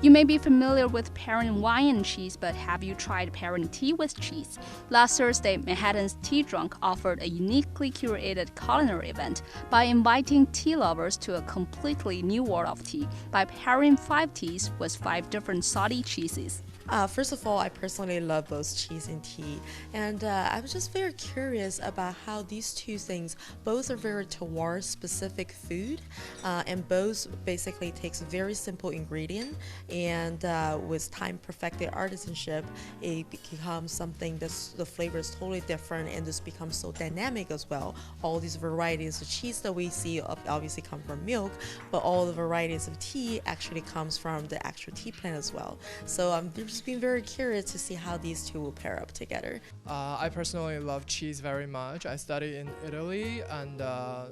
You may be familiar with pairing wine and cheese, but have you tried pairing tea with cheese? Last Thursday, Manhattan's Tea Drunk offered a uniquely curated culinary event by inviting tea lovers to a completely new world of tea by pairing 5 teas with 5 different salty cheeses. First of all, I personally love both cheese and tea, and I was just very curious about how these two things both are very terroir specific food, and both basically takes a very simple ingredient, and with time perfected artisanship, it becomes something that's the flavor is totally different, and this becomes so dynamic as well. All these varieties of cheese that we see obviously come from milk, but all the varieties of tea actually comes from the actual tea plant as well. So I'm just been very curious to see how these two will pair up together. I personally love cheese very much. I studied in Italy and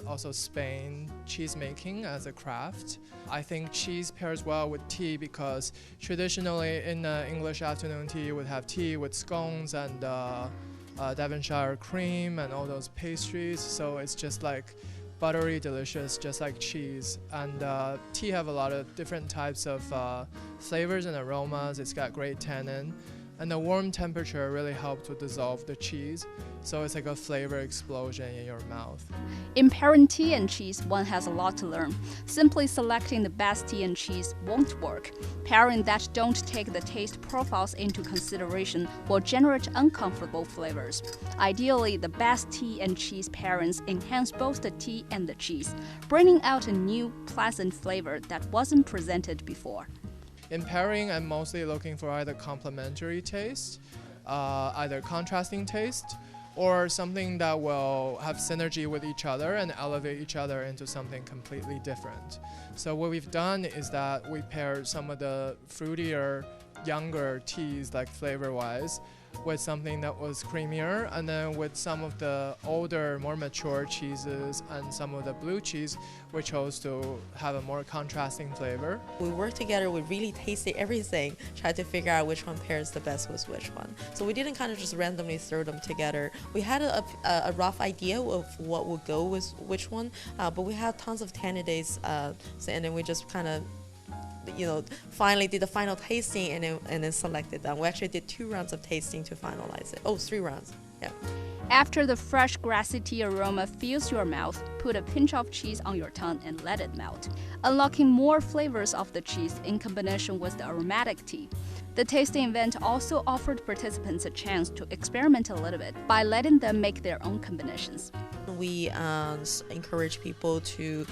also Spain cheese making as a craft. I think cheese pairs well with tea because traditionally in English afternoon tea you would have tea with scones and Devonshire cream and all those pastries, so it's just like buttery delicious, just like cheese. And tea have a lot of different types of flavors and aromas. It's got great tannin, and the warm temperature really helps to dissolve the cheese, so it's like a flavor explosion in your mouth. In pairing tea and cheese, one has a lot to learn. Simply selecting the best tea and cheese won't work. Pairing that don't take the taste profiles into consideration will generate uncomfortable flavors. Ideally, the best tea and cheese pairings enhance both the tea and the cheese, bringing out a new, pleasant flavor that wasn't presented before. In pairing, I'm mostly looking for either complementary taste, either contrasting taste, or something that will have synergy with each other and elevate each other into something completely different. So what we've done is that we paired some of the fruitier, younger teas, like flavor-wise, with something that was creamier, and then with some of the older, more mature cheeses and some of the blue cheese, we chose to have a more contrasting flavor. We worked together, we really tasted everything, tried to figure out which one pairs the best with which one. So we didn't kind of just randomly throw them together. We had a rough idea of what would go with which one, but we had tons of candidates, and then we just kind of finally did the final tasting and then selected them. We actually did 2 rounds of tasting to finalize it. Oh, 3 rounds. Yeah. After the fresh grassy tea aroma fills your mouth, put a pinch of cheese on your tongue and let it melt, unlocking more flavors of the cheese in combination with the aromatic tea. The tasting event also offered participants a chance to experiment a little bit by letting them make their own combinations. We encourage people to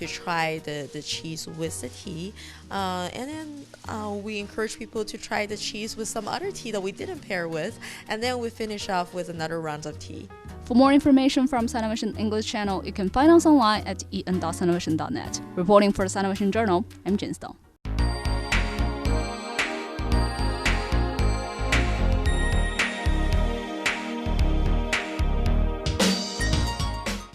try the cheese with the tea, and then we encourage people to try the cheese with some other tea that we didn't pair with, and then we finish off with another round of tea. For more information from Sinovision English channel, you can find us online at en.sinovision.net. Reporting for the Sinovision Journal, I'm Jin Stone.